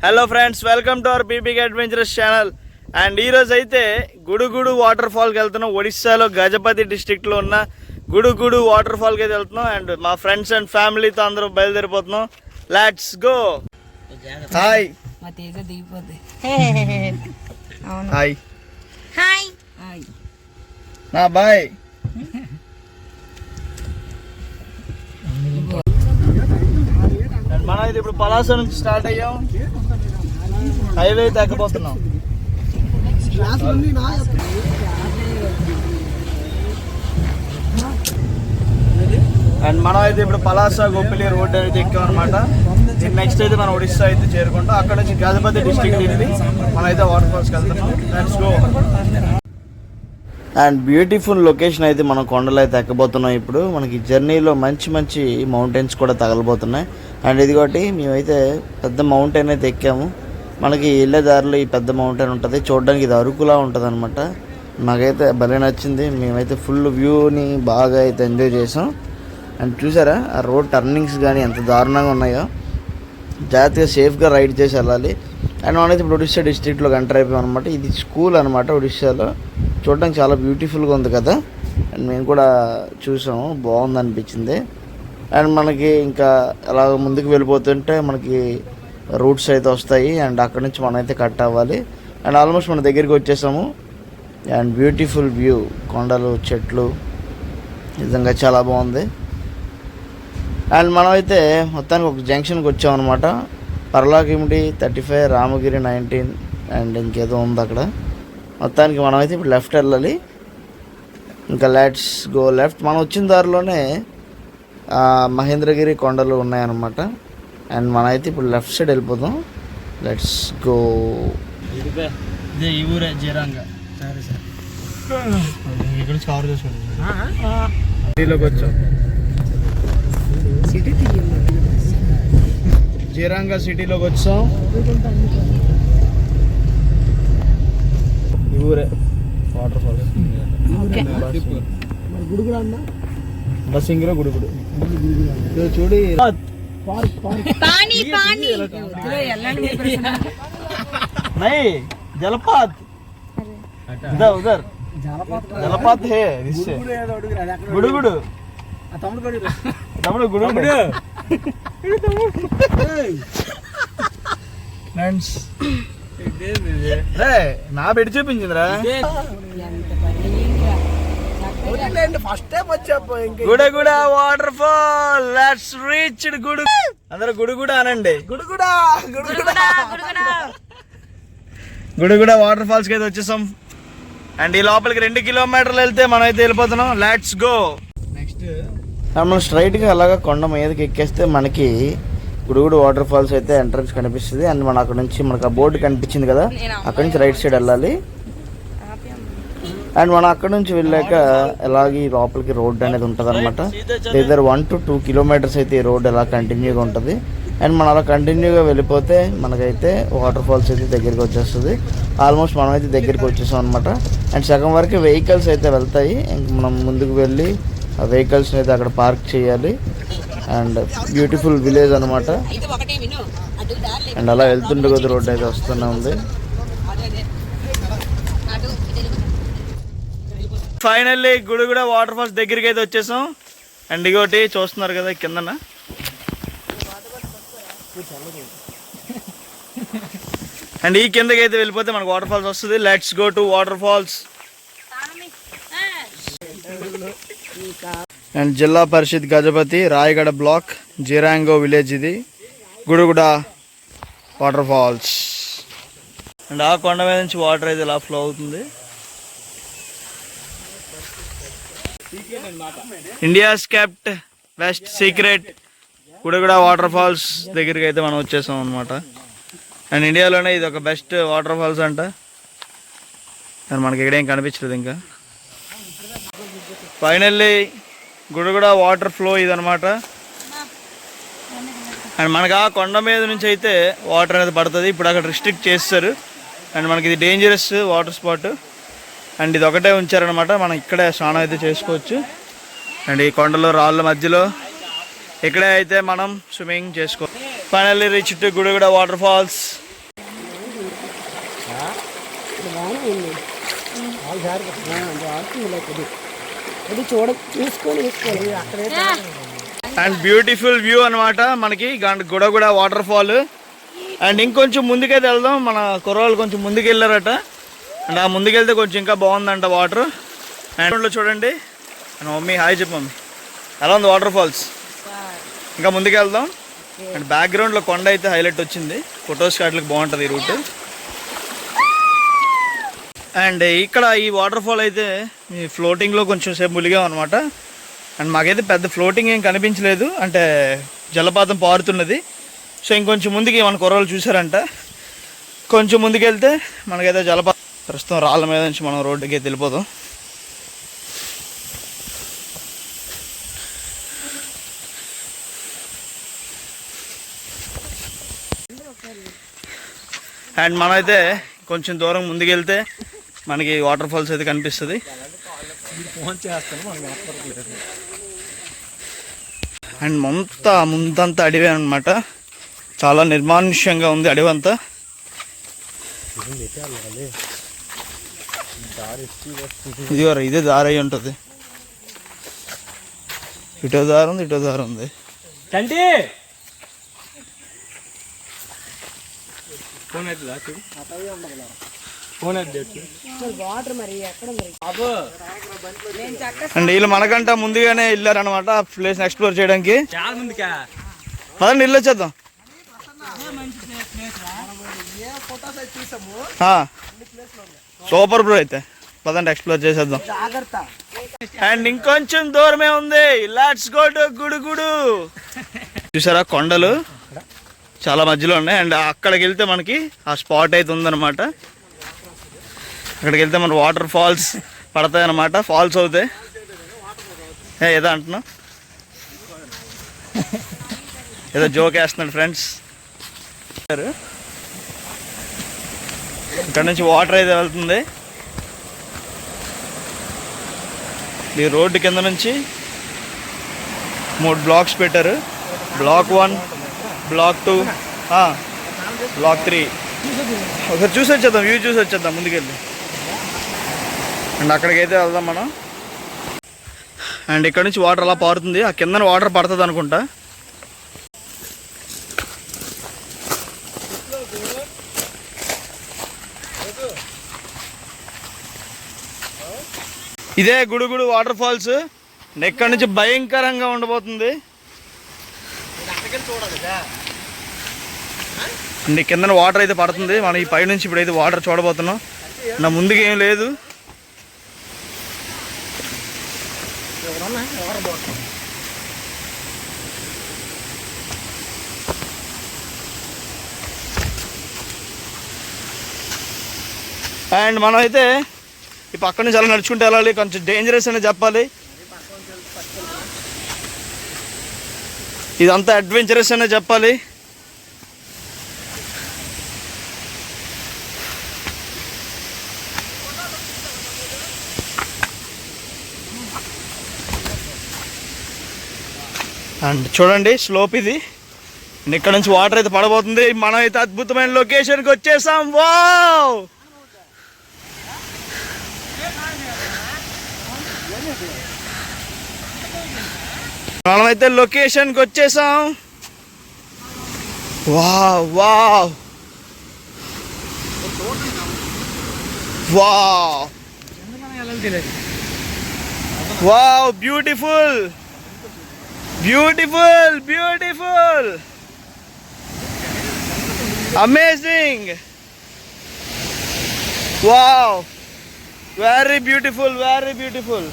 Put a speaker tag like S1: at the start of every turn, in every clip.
S1: Hello friends, welcome to our PPK adventurous channel. And ఈరోజు అయితే గుడుగుడు water ఫాల్కి వెళ్తున్నాం. ఒడిస్సాలో గజపతి డిస్ట్రిక్ట్లో ఉన్న గుడుగుడు వాటర్ ఫాల్కి అయితే వెళ్తున్నాం. అండ్ మా ఫ్రెండ్స్ అండ్ ఫ్యామిలీతో అందరూ బయలుదేరిపోతున్నాం. Let's go. Hi hi
S2: hi
S1: నా బాయ్. మనం అయితే ఇప్పుడు పలాస నుంచి స్టార్ట్ అయ్యాం. హైవే తగ్గబోతున్నాం. అండ్ మనం అయితే ఇప్పుడు పలాస గోపిలి రోడ్ అయితే ఎక్కాం అనమాట. నెక్స్ట్ అయితే మనం ఒడిస్సా అయితే చేరుకుంటాం. అక్కడ నుంచి గజపతి డిస్ట్రిక్ట్ ఇది. మనం అయితే వాటర్ ఫాల్స్కి వెళ్తున్నాం. Let's go. And beautiful location అయితే మనం కొండలు అయితే ఎక్కబోతున్నాం. ఇప్పుడు మనకి జర్నీలో మంచి మంచి మౌంటైన్స్ కూడా తగలబోతున్నాయి. అండ్ ఇదిగోటి మేమైతే పెద్ద మౌంటైన్ అయితే ఎక్కాము. మనకి వెళ్ళే దారిలో ఈ పెద్ద మౌంటైన్ ఉంటుంది. చూడడానికి ఇది అరుకులా ఉంటుంది అనమాట. నాకైతే భలే నచ్చింది. మేమైతే ఫుల్ వ్యూని బాగా అయితే ఎంజాయ్ చేసాం. అండ్ చూసారా ఆ రోడ్ టర్నింగ్స్ కానీ ఎంత దారుణంగా ఉన్నాయో. జాగ్రత్తగా సేఫ్గా రైడ్ చేసి వెళ్ళాలి. అండ్ మనమైతే ఇప్పుడు ఒడిస్సా డిస్ట్రిక్ట్లోకి ఎంటర్ అయిపోయాం అనమాట. ఇది స్కూల్ అనమాట ఒడిస్సాలో. చూడడానికి చాలా బ్యూటిఫుల్గా ఉంది కదా. అండ్ మేము కూడా చూసాము, బాగుంది అనిపించింది. అండ్ మనకి ఇంకా అలా ముందుకు వెళ్ళిపోతుంటే మనకి రూట్స్ అయితే వస్తాయి. అండ్ అక్కడి నుంచి మనం అయితే కట్ అవ్వాలి. అండ్ ఆల్మోస్ట్ మన దగ్గరికి వచ్చేసాము. అండ్ బ్యూటిఫుల్ వ్యూ, కొండలు, చెట్లు, నిజంగా చాలా బాగుంది. అండ్ మనమైతే మొత్తానికి ఒక జంక్షన్కి వచ్చామన్నమాట. పర్లాకిమిడి 35, రామగిరి 19 అండ్ ఇంకేదో ఉంది అక్కడ. మొత్తానికి మనమైతే ఇప్పుడు లెఫ్ట్ వెళ్ళాలి. ఇంకా లెట్స్ గో లెఫ్ట్. మనం వచ్చిన దారిలోనే మహేంద్రగిరి కొండలు ఉన్నాయన్నమాట. అండ్ మనమైతే ఇప్పుడు లెఫ్ట్ సైడ్ వెళ్ళిపోతాం. Let's go. ఈ ఊరే జీరాంగా. సరే సార్, ఇక్కడ కవర్ చేసుకోండి. సిటీలోకి వచ్చాం. జీరాంగా సిటీలోకి వచ్చాం. ఈ ఊరే వాటర్ ఫాల్. బసింగిలో గుడుగుడు చూడి. జలపాత్ ఉదర్ జలపాత్ హే గుడుగుడు. తమ్ముడు గుడుగుడు. నా పెట్టి చూపించిందిరా. గుడగుడ వాటర్ ఫాల్. లెట్స్ రీచ్ గుడు. అందరూ గుడుగుడ అనండి. గుడుగుడ వాటర్ ఫాల్స్ కి అయితే వచ్చేసాం. అండ్ ఈ లోపలికి 2 కిలోమీటర్లు వెళ్తే మనం అయితే వెళ్ళిపోతున్నాం. Let's go. నెక్స్ట్ మనం స్ట్రైట్గా అలాగా కొండ మీదకి ఎక్కేస్తే మనకి గుడుగుడు వాటర్ ఫాల్స్ అయితే ఎంట్రన్స్ కనిపిస్తుంది. అండ్ మనం అక్కడ నుంచి మనకు ఆ బోర్డు కనిపించింది కదా, అక్కడ నుంచి రైట్ సైడ్ వెళ్ళాలి. అండ్ మనం అక్కడ నుంచి వెళ్ళాక ఎలాగే లోపలికి రోడ్ అనేది ఉంటుంది అనమాట. ఇద్దరు 1 to 2 కిలోమీటర్స్ అయితే ఈ రోడ్ ఎలా కంటిన్యూగా ఉంటుంది. అండ్ మనం అలా కంటిన్యూగా వెళ్ళిపోతే మనకైతే వాటర్ ఫాల్స్ అయితే దగ్గరికి వచ్చేస్తుంది. ఆల్మోస్ట్ మనం అయితే దగ్గరికి వచ్చేసాం అనమాట. అండ్ సగం వరకు వెహికల్స్ అయితే వెళ్తాయి. ఇంక మనం ముందుకు వెళ్ళి ఆ వెహికల్స్ని అయితే అక్కడ పార్క్ చేయాలి. అండ్ బ్యూటిఫుల్ విలేజ్ అనమాట. అండ్ అలా వెళ్తుండే కొద్ది రోడ్ అయితే వస్తూనే ఉంది. ఫైనల్లీ గుడుగుడ వాటర్ ఫాల్స్ దగ్గరికి అయితే వచ్చేసాం. అండ్ ఇంకోటి చూస్తున్నారు కదా కిందన. అండ్ ఈ కిందకి అయితే వెళ్ళిపోతే మనకు వాటర్ ఫాల్స్ వస్తుంది. Let's go to water falls. And Zilla Parishad Gajapati Rayagada block Jirango village ఇది గుడుగుడ వాటర్ ఫాల్స్. అండ్ ఆ కొండ మీద నుంచి వాటర్ అయితే ఇలా ఫ్లో అవుతుంది. India's kept best secret Gudguda water falls దగ్గరికి అయితే మనం వచ్చేసాం అనమాట. అండ్ ఇండియాలోనే ఇది ఒక బెస్ట్ వాటర్ ఫాల్స్ అంట. అండ్ మనకి ఇక్కడేం కనిపించలేదు ఇంకా. ఫైనల్లీ గుడుగుడ వాటర్ ఫ్లో ఇదనమాట. అండ్ మనకు ఆ కొండ మీద నుంచి అయితే వాటర్ అనేది పడుతుంది. ఇప్పుడు అక్కడ రిస్ట్రిక్ట్ చేస్తారు. అండ్ మనకి ఇది డేంజరస్ వాటర్ స్పాట్. అండ్ ఇది ఒకటే ఉంచారనమాట. మనం ఇక్కడే స్నానం అయితే చేసుకోవచ్చు. అండ్ ఈ కొండలో రాళ్ళ మధ్యలో ఇక్కడే అయితే మనం స్విమ్మింగ్ చేసుకో. Finally reach to Gudguda water falls. And beautiful view అనమాట మనకి గుడగుడ వాటర్ ఫాల్. అండ్ ఇంకొంచెం ముందుకైతే వెళ్దాం. మన కుర్రోళ్ళు కొంచెం ముందుకు వెళ్ళారట. అండ్ ఆ ముందుకెళ్తే కొంచెం ఇంకా బాగుందంట వాటర్. అండ్ చూడండి మమ్మీ హాయ్ చెప్పు మమ్మీ, ఎలా ఉంది వాటర్ ఫాల్స్? ఇంకా ముందుకు వెళ్దాం. అండ్ బ్యాక్గ్రౌండ్లో కొండ అయితే హైలైట్ వచ్చింది, ఫొటోస్ వాటికి బాగుంటుంది ఈ రూట్. అండ్ ఇక్కడ ఈ వాటర్ ఫాల్ అయితే మీ ఫ్లోటింగ్లో కొంచెం సేపు ములిగాం అనమాట. అండ్ మాకైతే పెద్ద ఫ్లోటింగ్ ఏం కనిపించలేదు, అంటే జలపాతం పారుతున్నది. సో ఇంకొంచెం ముందుకి మన కుర్రలు చూసారంట. కొంచెం ముందుకు వెళ్తే మనకైతే జలపాతం. ప్రస్తుతం రాళ్ళ మీద నుంచి మనం రోడ్డుకి అయితే వెళ్ళిపోతాం. అండ్ మనమైతే కొంచెం దూరం ముందుకెళ్తే మనకి వాటర్ ఫాల్స్ అయితే కనిపిస్తుంది. అండ్ ముందంతా అడవి అనమాట, చాలా నిర్మానుష్యంగా ఉంది అడవి అంతా. ఇదే దారి అయి ఉంటుంది. ఇటో దారి ఉంది, ఇటో దారి ఉంది. అండ్ వీళ్ళు మనకంట ముందుగానే వెళ్ళారనమాట ఆ ప్లేస్ ఎక్స్ప్లోర్ చేయడానికి. పదండి ఇల్లు వచ్చేద్దాం. సూపర్ బ్రో, అయితే పదండి ఎక్స్ప్లోర్ చేసేద్దాం. అండ్ ఇంకొంచెం దూరమే ఉంది, లెట్స్ గో టు గుడుగుడు. చూసారా కొండలు చాలా మధ్యలో ఉన్నాయి. అండ్ అక్కడికి వెళ్తే మనకి ఆ స్పాట్ అయితే ఉందన్నమాట. అక్కడికి వెళ్తే మన వాటర్ ఫాల్స్ పడతాయి అన్నమాట, ఫాల్స్ అవుతాయి. ఏదో అంటున్నా, ఏదో జోక్ వేస్తున్నాడు ఫ్రెండ్స్. ఇక్కడ నుంచి వాటర్ అయితే వెళ్తుంది. ఈ రోడ్డు కింద నుంచి 3 బ్లాక్స్ పెట్టారు. Block 1, block 2, block 3. ఒకసారి చూసి వచ్చేద్దాం, వ్యూ చూసి వచ్చేద్దాం ముందుకెళ్ళి. అండ్ అక్కడికైతే వెళ్దాం మనం. అండ్ ఇక్కడ నుంచి వాటర్ అలా పారుతుంది, ఆ కింద వాటర్ పడుతుంది అనుకుంటా. ఇదే గుడుగుడు వాటర్ ఫాల్స్. ఇక్కడ నుంచి భయంకరంగా ఉండబోతుంది. అండ్ కింద వాటర్ అయితే పడుతుంది. మనం ఈ పై నుంచి ఇప్పుడైతే వాటర్ చూడబోతున్నాం. నా ముందుకు ఏం లేదు. అండ్ మనం అయితే ఈ పక్క నుంచి అలా నడుచుకుంటూ వెళ్ళాలి, కొంచెం డేంజరస్ అని చెప్పాలి. ఇదంతా అడ్వెంచరస్ అనే చెప్పాలి. అండ్ చూడండి స్లోప్ ఇది. ఇక్కడ నుంచి వాటర్ అయితే పడబోతుంది. మనం అయితే అద్భుతమైన లొకేషన్కి వచ్చేసాం. వావ్, మనమైతే లొకేషన్కి వచ్చేసాం. Wow wow wow wow, beautiful beautiful beautiful, amazing, wow, very beautiful very beautiful.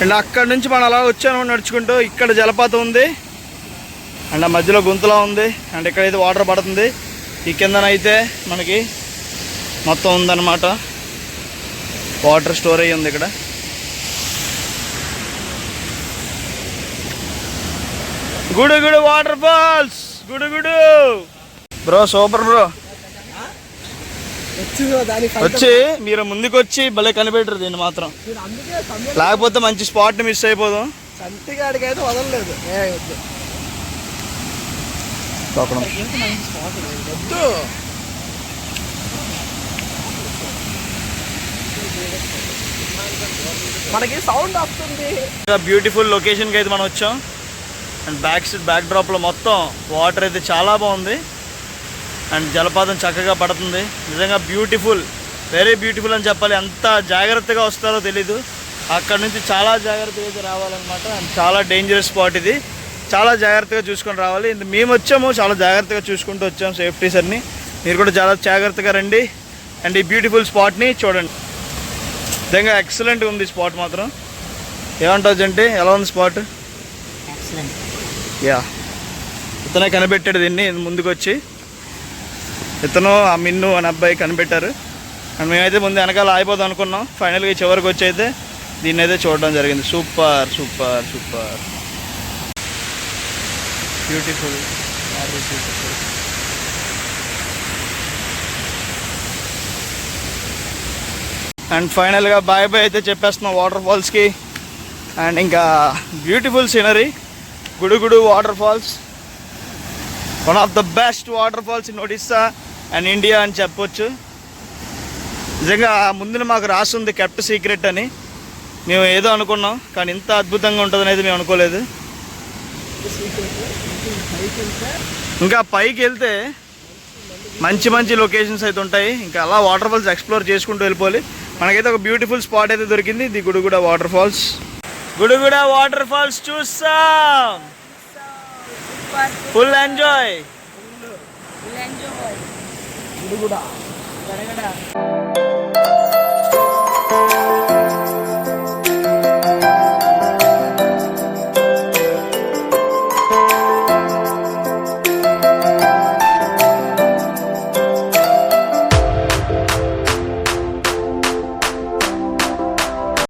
S1: And అక్కడ నుంచి మనం అలా వచ్చాను నడుచుకుంటూ. ఇక్కడ జలపాతం ఉంది అండ్ ఆ మధ్యలో గుంతలా ఉంది. అండ్ ఇక్కడైతే వాటర్ పడుతుంది. ఈ కిందనైతే మనకి మొత్తం ఉందన్నమాట, వాటర్ స్టోర్ అయ్యి ఉంది ఇక్కడ. Gudguda water falls, Gudguda bro, super bro. వచ్చి మీరు ముందుకు వచ్చి భలే కనిపెట్టరు దీన్ని మాత్రం, లేకపోతే మంచి స్పాట్ని మిస్ అయిపోదాం.
S2: మనకి సౌండ్ వస్తుంది.
S1: బ్యూటిఫుల్ లొకేషన్కి అయితే మనం వచ్చాం. అండ్ బ్యాక్ డ్రాప్లో మొత్తం వాటర్ అయితే చాలా బాగుంది. అండ్ జలపాతం చక్కగా పడుతుంది. నిజంగా బ్యూటిఫుల్, వెరీ బ్యూటిఫుల్ అని చెప్పాలి. ఎంత జాగ్రత్తగా వస్తారో తెలీదు. అక్కడ నుంచి చాలా జాగ్రత్తగా అయితే రావాలన్నమాట. అండ్ చాలా డేంజరస్ స్పాట్ ఇది. చాలా జాగ్రత్తగా చూసుకొని రావాలి. మేము వచ్చాము, చాలా జాగ్రత్తగా చూసుకుంటూ వచ్చాము సేఫ్టీస్ అన్ని. మీరు కూడా చాలా జాగ్రత్తగా రండి అండ్ ఈ బ్యూటిఫుల్ స్పాట్ని చూడండి. నిజంగా ఎక్సలెంట్గా ఉంది స్పాట్ మాత్రం. ఏమంటావు అంటే ఎలా ఉంది స్పాట్? యా, ఇతనే కనిపెట్టాడు దీన్ని. ముందుకు వచ్చి ఇతను ఆ మిన్ను అని అబ్బాయి కనిపెట్టారు. అండ్ మేమైతే ముందు వెనకాల ఆగిపోదాం అనుకున్నాం. ఫైనల్గా చివరికి వచ్చి అయితే దీన్ని అయితే చూడడం జరిగింది. Super super super beautiful. And ఫైనల్గా బాయ్ అయితే చెప్పేస్తున్నాం వాటర్ ఫాల్స్కి. అండ్ ఇంకా beautiful scenery, Gudguda water falls, one of the best water falls in Odisha and India అని చెప్పొచ్చు. నిజంగా ముందున మాకు రాస్తుంది కెప్ట్ సీక్రెట్ అని. మేము ఏదో అనుకున్నాం, కానీ ఇంత అద్భుతంగా ఉంటుందని అయితే మేము అనుకోలేదు. ఇంకా పైకి వెళ్తే మంచి మంచి లొకేషన్స్ అయితే ఉంటాయి. ఇంకా అలా వాటర్ ఫాల్స్ ఎక్స్ప్లోర్ చేసుకుంటూ వెళ్ళిపోవాలి. మనకైతే ఒక బ్యూటిఫుల్ స్పాట్ అయితే దొరికింది, the Gudguda water falls. Gudguda water falls చూసాం, ఫుల్ ఎంజాయ్.